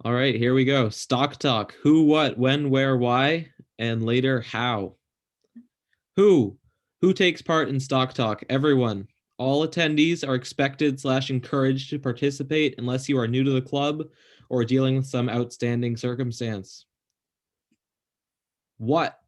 All right, here we go. Stock talk. Who, what, when, where, why, and later how. Who? Who takes part in stock talk? Everyone. All attendees are expected/encouraged to participate unless you are new to the club or dealing with some outstanding circumstance. What?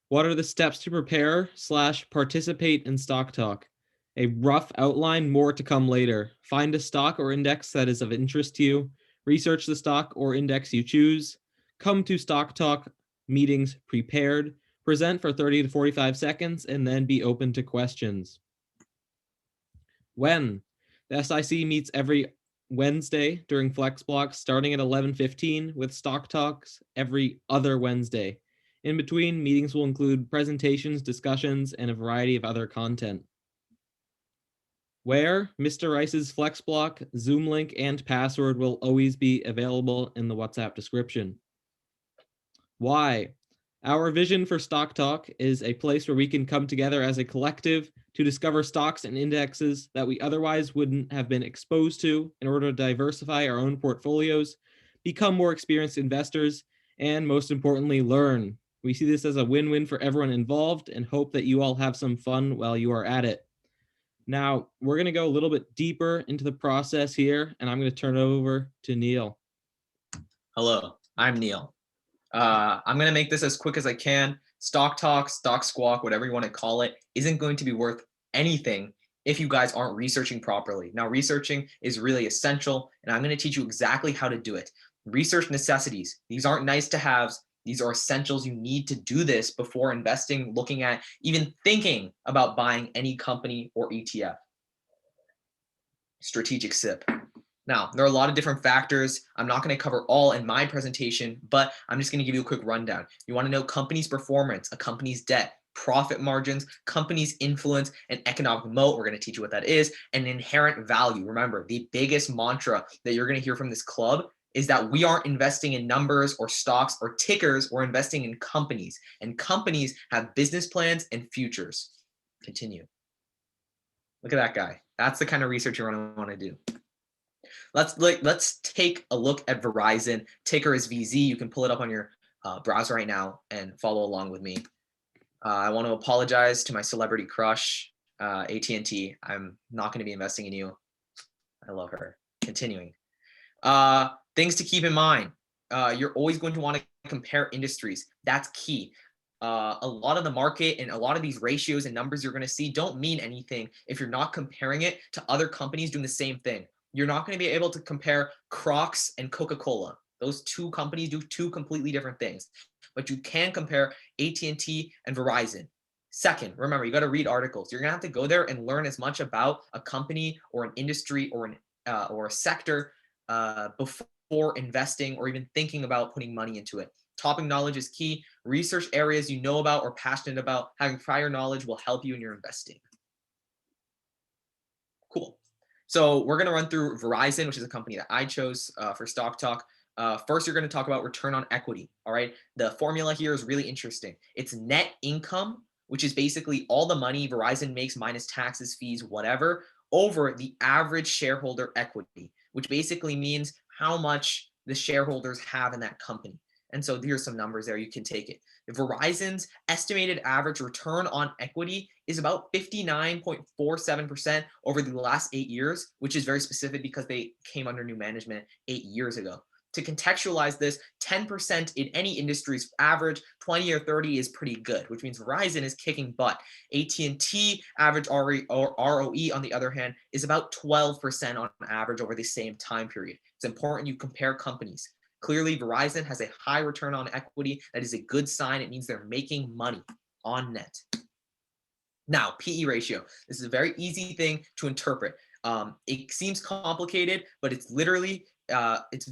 What are the steps to prepare/participate in stock talk? A rough outline, more to come later. Find a stock or index that is of interest to you. Research the stock or index you choose. Come to stock talk meetings prepared. Present for 30 to 45 seconds and then be open to questions. When? The SIC meets every Wednesday during Flex Blocks starting at 11:15 with stock talks every other Wednesday. In between, meetings will include presentations, discussions, and a variety of other content. Where? Mr. Rice's Flex Block, Zoom link, and password will always be available in the WhatsApp description. Why? Our vision for Stock Talk is a place where we can come together as a collective to discover stocks and indexes that we otherwise wouldn't have been exposed to in order to diversify our own portfolios, become more experienced investors, and most importantly, learn. We see this as a win-win for everyone involved and hope that you all have some fun while you are at it. Now, we're going to go a little bit deeper into the process here, and I'm going to turn it over to Neil. Hello, I'm Neil. I'm going to make this as quick as I can. Stock talk, stock squawk, whatever you want to call it, isn't going to be worth anything if you guys aren't researching properly. Now, researching is really essential, and I'm going to teach you exactly how to do it. Research necessities. These aren't nice to haves. These are essentials. You need to do this before investing, looking at, even thinking about buying any company or ETF. Strategic SIP. Now, there are a lot of different factors. I'm not going to cover all in my presentation, but I'm just going to give you a quick rundown. You want to know company's performance, a company's debt, profit margins, company's influence, and economic moat. We're going to teach you what that is, and inherent value. Remember, the biggest mantra that you're going to hear from this club is that we aren't investing in numbers or stocks or tickers. We're investing in companies, and companies have business plans and futures. Continue. Look at that guy. That's the kind of research you're going to want to do. Let's take a look at Verizon. Ticker is VZ. You can pull it up on your browser right now and follow along with me. I want to apologize to my celebrity crush, AT&T. I'm not going to be investing in you. I love her. Continuing. Things to keep in mind. You're always going to want to compare industries. That's key. A lot of the market and a lot of these ratios and numbers you're going to see don't mean anything if you're not comparing it to other companies doing the same thing. You're not going to be able to compare Crocs and Coca-Cola. Those two companies do two completely different things, but you can compare AT&T and Verizon. Second, remember, you got to read articles. You're going to have to go there and learn as much about a company or an industry or a sector before investing or even thinking about putting money into it. Topic knowledge is key. Research areas you know about or passionate about. Having prior knowledge will help you in your investing. Cool. So we're going to run through Verizon, which is a company that I chose for Stock Talk. First, you're going to talk about return on equity. All right. The formula here is really interesting. It's net income, which is basically all the money Verizon makes minus taxes, fees, whatever, over the average shareholder equity, which basically means how much the shareholders have in that company. And so here's some numbers there. You can take it. Verizon's estimated average return on equity is about 59.47% over the last 8 years, which is very specific because they came under new management 8 years ago. To contextualize this, 10% in any industry's average, 20 or 30 is pretty good, which means Verizon is kicking butt. AT&T average ROE, on the other hand, is about 12% on average over the same time period. It's important you compare companies. Clearly, Verizon has a high return on equity. That is a good sign. It means they're making money on net. Now, PE ratio. This is a very easy thing to interpret. It seems complicated, but it's literally it's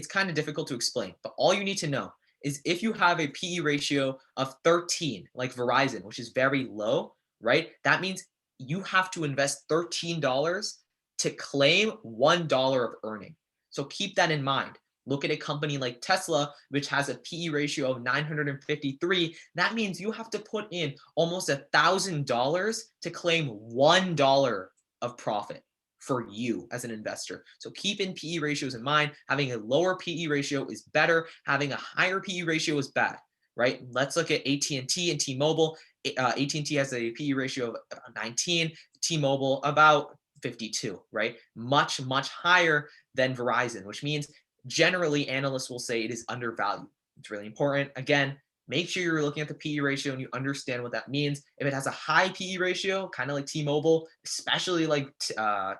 kind of difficult to explain. But all you need to know is if you have a PE ratio of 13, like Verizon, which is very low, right? That means you have to invest $13 to claim $1 of earning. So keep that in mind. Look at a company like Tesla, which has a PE ratio of 953. That means you have to put in almost $1,000 to claim $1 of profit for you as an investor. So keep in PE ratios in mind. Having a lower PE ratio is better. Having a higher PE ratio is bad, right? Let's look at AT&T and T-Mobile. AT&T has a PE ratio of about 19, T-Mobile about 52, right? Much, much higher than Verizon, which means generally analysts will say it is undervalued. It's really important. Again, make sure you're looking at the PE ratio and you understand what that means. If it has a high PE ratio, kind of like T-Mobile, especially like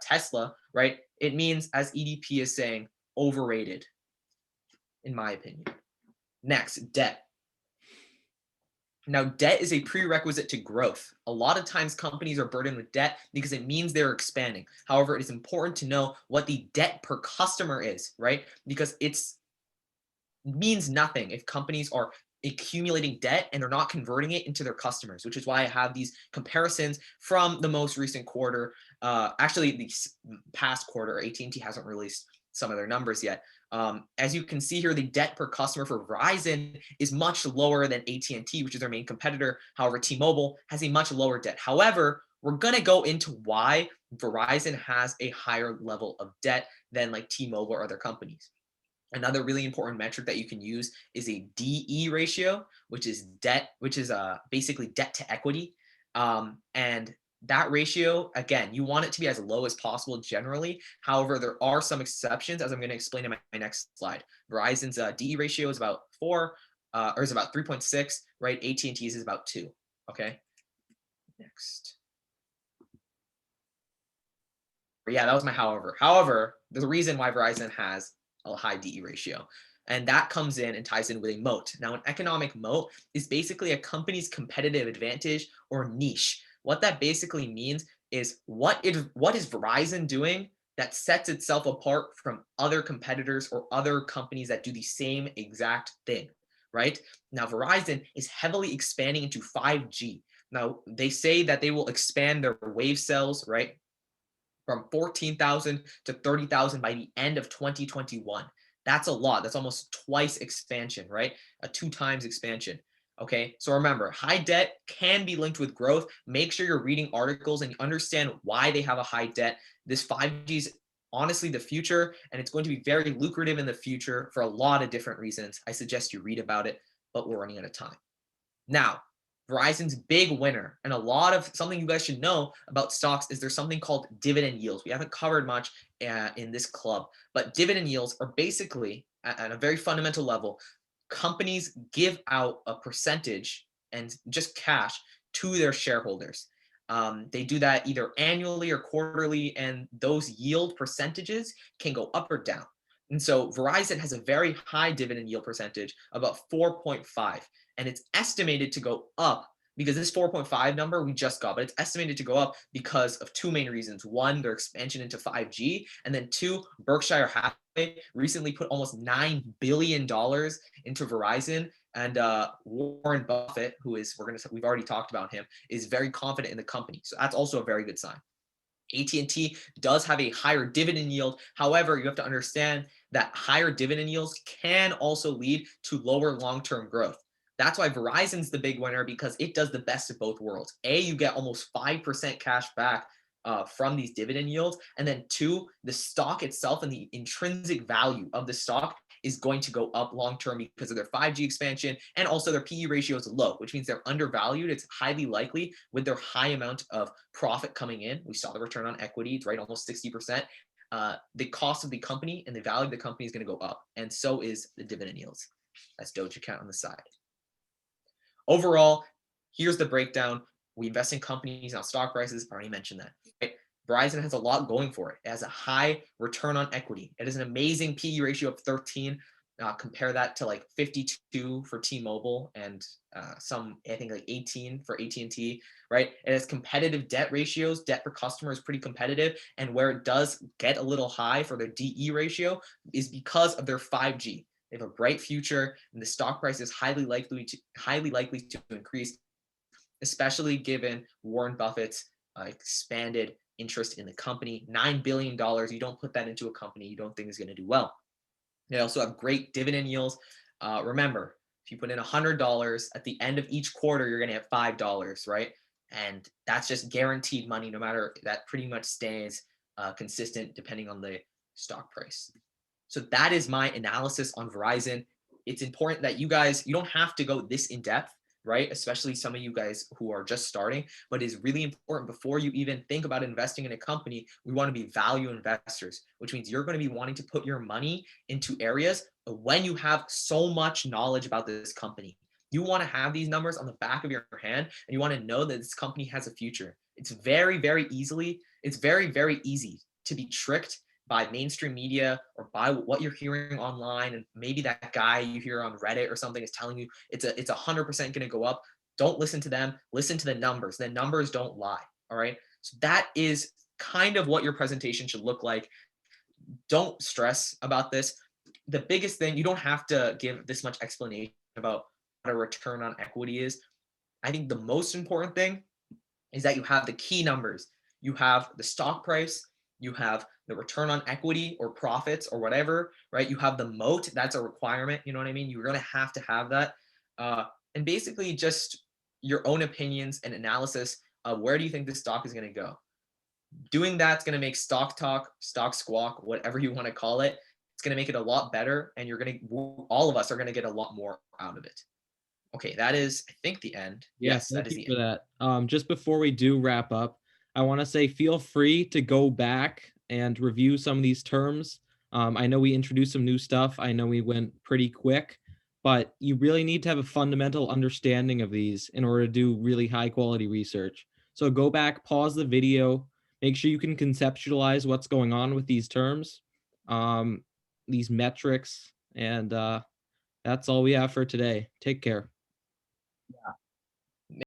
Tesla, right? It means, as EDP is saying, overrated, in my opinion. Next, debt. Now, debt is a prerequisite to growth. A lot of times companies are burdened with debt because it means they're expanding. However, it is important to know what the debt per customer is, right? Because it means nothing if companies are accumulating debt and they're not converting it into their customers, which is why I have these comparisons from the most recent quarter. Actually, the past quarter, AT&T hasn't released some of their numbers yet. As you can see here, the debt per customer for Verizon is much lower than AT&T, which is their main competitor. However, T-Mobile has a much lower debt. However, we're going to go into why Verizon has a higher level of debt than like T-Mobile or other companies. Another really important metric that you can use is a DE ratio, which is basically debt to equity. And that ratio, again, you want it to be as low as possible generally. However, there are some exceptions, as I'm going to explain in my next slide. Verizon's DE ratio is about 4, or is about 3.6, right? AT&T's is about 2. Okay. Next. Yeah, that was my however. However, there's a reason why Verizon has a high DE ratio. And that comes in and ties in with a moat. Now, an economic moat is basically a company's competitive advantage or niche. What that basically means is what is Verizon doing that sets itself apart from other competitors or other companies that do the same exact thing, right? Now, Verizon is heavily expanding into 5G. Now, they say that they will expand their wave cells, right, from 14,000 to 30,000 by the end of 2021. That's a lot. That's almost twice expansion, right? A 2 times expansion. Okay. So remember, high debt can be linked with growth. Make sure you're reading articles and you understand why they have a high debt. This 5G is honestly the future, and it's going to be very lucrative in the future for a lot of different reasons. I suggest you read about it, but we're running out of time. Now, Verizon's big winner, and a lot of something you guys should know about stocks is there's something called dividend yields. We haven't covered much in this club, but dividend yields are basically at a very fundamental level, companies give out a percentage and just cash to their shareholders. They do that either annually or quarterly, and those yield percentages can go up or down. And so Verizon has a very high dividend yield percentage, about 4.5, and it's estimated to go up because this 4.5 number we just got, but it's estimated to go up because of 2 main reasons. One, their expansion into 5G, and then 2, Berkshire Hathaway recently put almost $9 billion into Verizon, and Warren Buffett, who is we've already talked about him, is very confident in the company. So that's also a very good sign. AT&T does have a higher dividend yield. However, you have to understand that higher dividend yields can also lead to lower long-term growth. That's why Verizon's the big winner, because it does the best of both worlds. A, you get almost 5% cash back from these dividend yields. And then 2, the stock itself and the intrinsic value of the stock is going to go up long-term because of their 5G expansion, and also their PE ratio is low, which means they're undervalued. It's highly likely with their high amount of profit coming in. We saw the return on equity, right? Almost 60%. The cost of the company and the value of the company is going to go up. And so is the dividend yields. That's Doge account on the side. Overall, here's the breakdown. We invest in companies, now stock prices, I already mentioned that. Right? Verizon has a lot going for it. It has a high return on equity. It has an amazing PE ratio of 13. Compare that to like 52 for T-Mobile and I think like 18 for AT&T, right? It has competitive debt ratios. Debt per customer is pretty competitive. And where it does get a little high for their DE ratio is because of their 5G. They have a bright future, and the stock price is highly likely to increase, especially given Warren Buffett's expanded interest in the company. $9 billion. You don't put that into a company you don't think is going to do well. They also have great dividend yields. Remember, if you put in $100 at the end of each quarter, you're going to have $5, right? And that's just guaranteed money, no matter, that pretty much stays consistent depending on the stock price. So that is my analysis on Verizon. It's important that you guys, you don't have to go this in depth, right? Especially some of you guys who are just starting, but it's really important before you even think about investing in a company, we want to be value investors, which means you're going to be wanting to put your money into areas when you have so much knowledge about this company. You want to have these numbers on the back of your hand and you want to know that this company has a future. It's very, very easy to be tricked by mainstream media or by what you're hearing online, and maybe that guy you hear on Reddit or something is telling you it's 100% going to go up. Don't listen to them. Listen to the numbers. The numbers don't lie. All right. So that is kind of what your presentation should look like. Don't stress about this. The biggest thing, you don't have to give this much explanation about what a return on equity is. I think the most important thing is that you have the key numbers. You have the stock price, you have the return on equity or profits or whatever, right? You have the moat. That's a requirement. You know what I mean? You're going to have that. And basically just your own opinions and analysis of where do you think this stock is going to go? Doing that's going to make Stock Talk, Stock Squawk, whatever you want to call it, it's going to make it a lot better. And all of us are going to get a lot more out of it. Okay, that is, I think, the end. Yes, that Thank is you the for end. that. Just before we do wrap up, I want to say feel free to go back and review some of these terms. I know we introduced some new stuff. I know we went pretty quick, but you really need to have a fundamental understanding of these in order to do really high quality research. So go back, pause the video, make sure you can conceptualize what's going on with these terms, these metrics, and that's all we have for today. Take care.